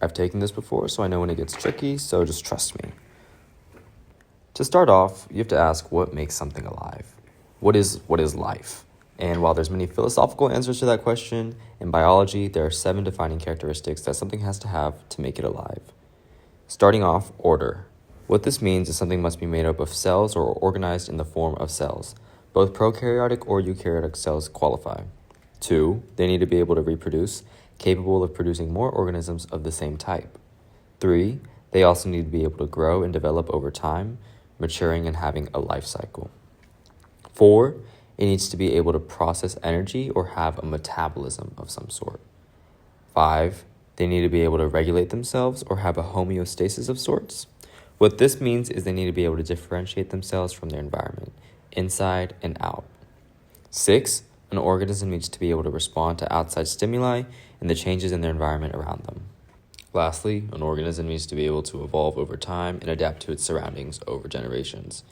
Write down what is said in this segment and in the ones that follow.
I've taken this before, so I know when it gets tricky, so just trust me. To start off, you have to ask what makes something alive. What is life? And while there's many philosophical answers to that question, in biology, there are 7 defining characteristics that something has to have to make it alive. Starting off, order. What this means is something must be made up of cells or organized in the form of cells. Both prokaryotic or eukaryotic cells qualify. 2, they need to be able to reproduce, capable of producing more organisms of the same type. 3, they also need to be able to grow and develop over time, maturing and having a life cycle. 4, it needs to be able to process energy or have a metabolism of some sort. 5, they need to be able to regulate themselves or have a homeostasis of sorts. What this means is they need to be able to differentiate themselves from their environment, inside and out. 6, an organism needs to be able to respond to outside stimuli and the changes in their environment around them. Lastly, an organism needs to be able to evolve over time and adapt to its surroundings over generations.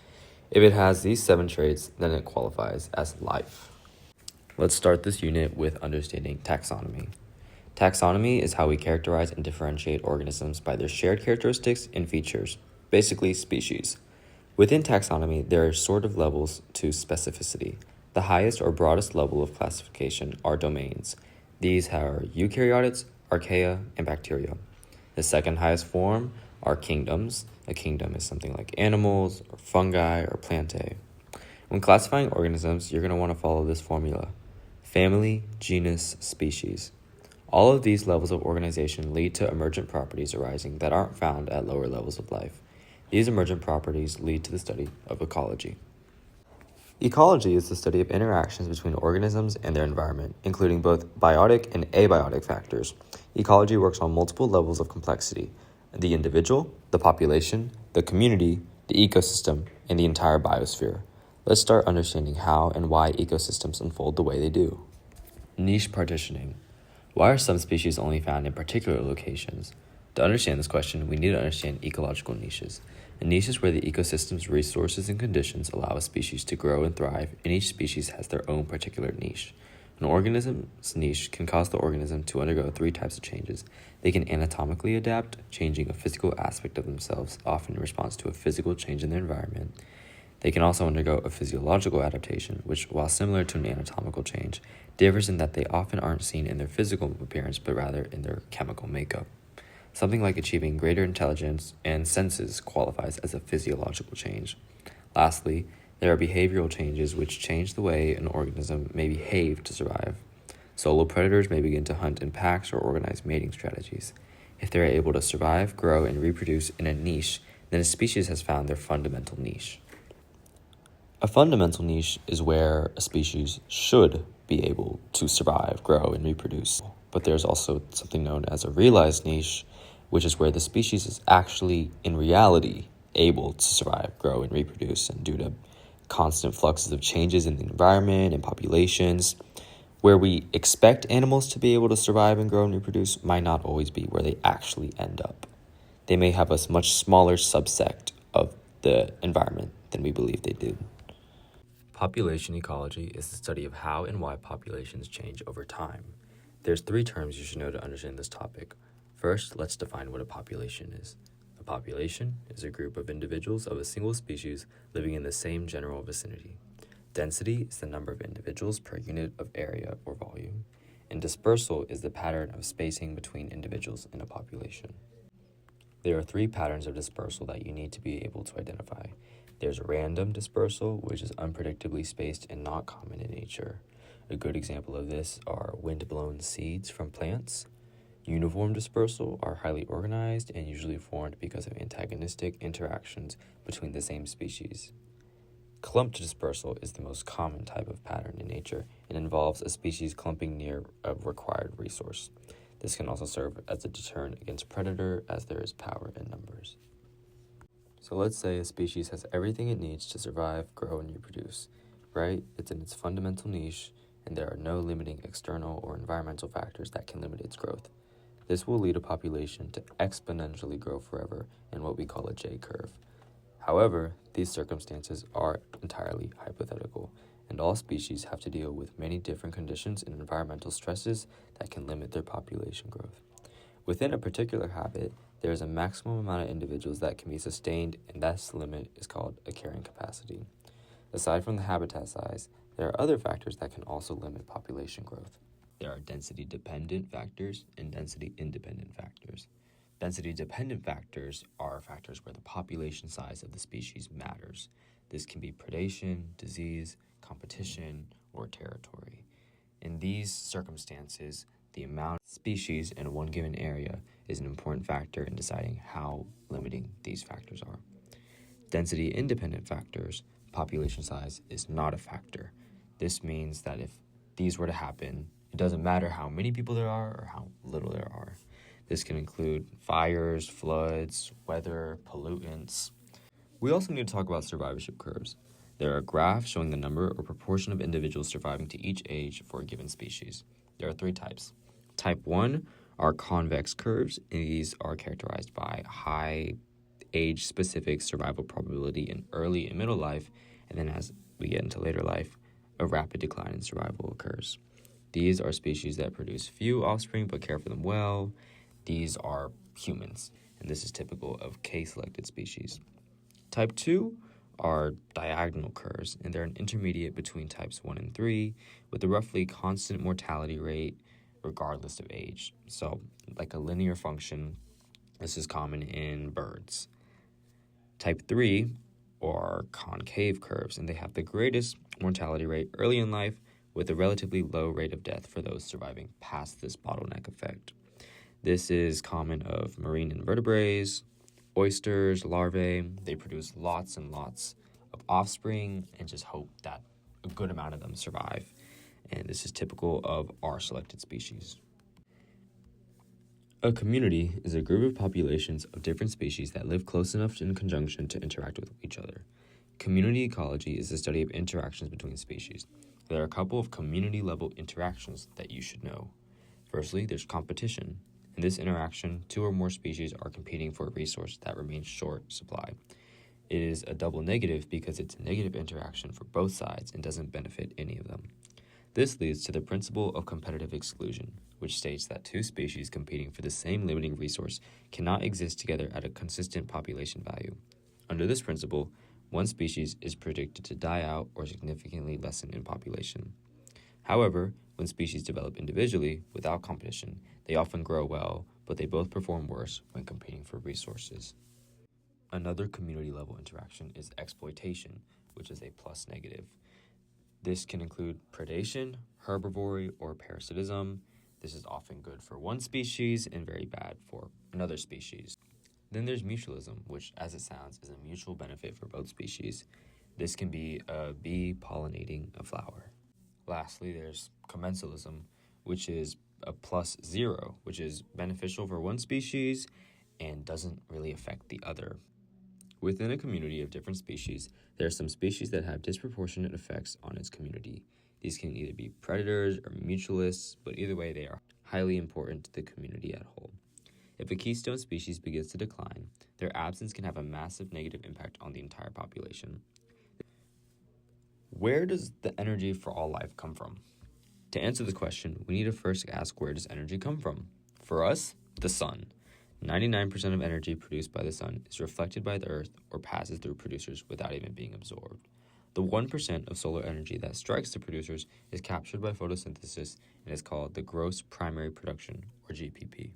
If it has these 7 traits, then it qualifies as life. Let's start this unit with understanding taxonomy. Taxonomy is how we characterize and differentiate organisms by their shared characteristics and features, basically species. Within taxonomy, there are sort of levels to specificity. The highest or broadest level of classification are domains. These are eukaryotes, archaea, and bacteria. The second highest form are kingdoms. A kingdom is something like animals, or fungi, or plantae. When classifying organisms, you're going to want to follow this formula: family, genus, species. All of these levels of organization lead to emergent properties arising that aren't found at lower levels of life. These emergent properties lead to the study of ecology. Ecology is the study of interactions between organisms and their environment, including both biotic and abiotic factors. Ecology works on multiple levels of complexity: the individual, the population, the community, the ecosystem, and the entire biosphere. Let's start understanding how and why ecosystems unfold the way they do. Niche partitioning. Why are some species only found in particular locations? To understand this question, we need to understand ecological niches. A niche is where the ecosystem's resources and conditions allow a species to grow and thrive, and each species has their own particular niche. An organism's niche can cause the organism to undergo 3 types of changes. They can anatomically adapt, changing a physical aspect of themselves, often in response to a physical change in their environment. They can also undergo a physiological adaptation, which, while similar to an anatomical change, differs in that they often aren't seen in their physical appearance, but rather in their chemical makeup. Something like achieving greater intelligence and senses qualifies as a physiological change. Lastly, there are behavioral changes which change the way an organism may behave to survive. Solo predators may begin to hunt in packs or organize mating strategies. If they are able to survive, grow, and reproduce in a niche, then a species has found their fundamental niche. A fundamental niche is where a species should be able to survive, grow, and reproduce. But there's also something known as a realized niche, which is where the species is actually, in reality, able to survive, grow, and reproduce, and due to constant fluxes of changes in the environment and populations, where we expect animals to be able to survive and grow and reproduce might not always be where they actually end up. They may have a much smaller subsect of the environment than we believe they do. Population ecology is the study of how and why populations change over time. There's 3 terms you should know to understand this topic. First, let's define what a population is. A population is a group of individuals of a single species living in the same general vicinity. Density is the number of individuals per unit of area or volume, and dispersal is the pattern of spacing between individuals in a population. There are 3 patterns of dispersal that you need to be able to identify. There's random dispersal, which is unpredictably spaced and not common in nature. A good example of this are wind-blown seeds from plants. Uniform dispersal are highly organized and usually formed because of antagonistic interactions between the same species. Clumped dispersal is the most common type of pattern in nature and involves a species clumping near a required resource. This can also serve as a deterrent against predator, as there is power in numbers. So let's say a species has everything it needs to survive, grow, and reproduce, right? It's in its fundamental niche, and there are no limiting external or environmental factors that can limit its growth. This will lead a population to exponentially grow forever in what we call a J-curve. However, these circumstances are entirely hypothetical, and all species have to deal with many different conditions and environmental stresses that can limit their population growth. Within a particular habit, there is a maximum amount of individuals that can be sustained, and that limit is called a carrying capacity. Aside from the habitat size, there are other factors that can also limit population growth. There are density-dependent factors and density-independent factors. Density-dependent factors are factors where the population size of the species matters. This can be predation, disease, competition, or territory. In these circumstances, the amount of species in one given area is an important factor in deciding how limiting these factors are. Density-independent factors, population size is not a factor. This means that if these were to happen, it doesn't matter how many people there are or how little there are. This can include fires, floods, weather, pollutants. We also need to talk about survivorship curves. There are graphs showing the number or proportion of individuals surviving to each age for a given species. There are 3 types. Type 1 are convex curves, and these are characterized by high age-specific survival probability in early and middle life, and then as we get into later life, a rapid decline in survival occurs. These are species that produce few offspring but care for them well. These are humans, and this is typical of K-selected species. Type 2 are diagonal curves, and they're an intermediate between types 1 and 3 with a roughly constant mortality rate regardless of age. So, like a linear function, this is common in birds. Type 3 are concave curves, and they have the greatest mortality rate early in life with a relatively low rate of death for those surviving past this bottleneck effect. This is common of marine invertebrates, oysters, larvae. They produce lots and lots of offspring and just hope that a good amount of them survive. And this is typical of our selected species. A community is a group of populations of different species that live close enough in conjunction to interact with each other. Community ecology is the study of interactions between species. There are a couple of community-level interactions that you should know. Firstly, there's competition. In this interaction, 2 or more species are competing for a resource that remains short supply. It is a double negative because it's a negative interaction for both sides and doesn't benefit any of them. This leads to the principle of competitive exclusion, which states that 2 species competing for the same limiting resource cannot exist together at a consistent population value. Under this principle, one species is predicted to die out or significantly lessen in population. However, when species develop individually without competition, they often grow well, but they both perform worse when competing for resources. Another community-level interaction is exploitation, which is a plus negative. This can include predation, herbivory, or parasitism. This is often good for one species and very bad for another species. Then there's mutualism, which, as it sounds, is a mutual benefit for both species. This can be a bee pollinating a flower. Lastly, there's commensalism, which is a +0, which is beneficial for one species and doesn't really affect the other. Within a community of different species, there are some species that have disproportionate effects on its community. These can either be predators or mutualists, but either way, they are highly important to the community as a whole. If a keystone species begins to decline, their absence can have a massive negative impact on the entire population. Where does the energy for all life come from? To answer this question, we need to first ask, where does energy come from? For us, the sun. 99% of energy produced by the sun is reflected by the earth or passes through producers without even being absorbed. The 1% of solar energy that strikes the producers is captured by photosynthesis and is called the gross primary production, or GPP.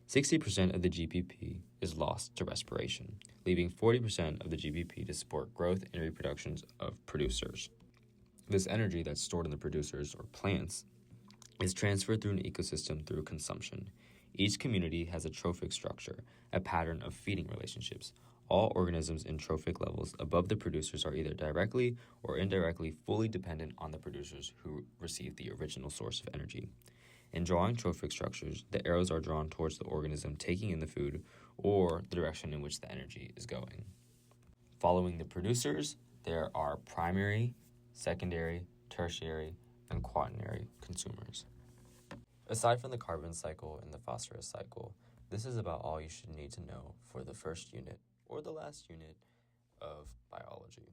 60% of the GPP is lost to respiration, leaving 40% of the GPP to support growth and reproductions of producers. This energy that's stored in the producers, or plants, is transferred through an ecosystem through consumption. Each community has a trophic structure, a pattern of feeding relationships. All organisms in trophic levels above the producers are either directly or indirectly fully dependent on the producers who receive the original source of energy. In drawing trophic structures, the arrows are drawn towards the organism taking in the food or the direction in which the energy is going. Following the producers, there are primary, secondary, tertiary, and quaternary consumers. Aside from the carbon cycle and the phosphorus cycle, this is about all you should need to know for the first unit or the last unit of biology.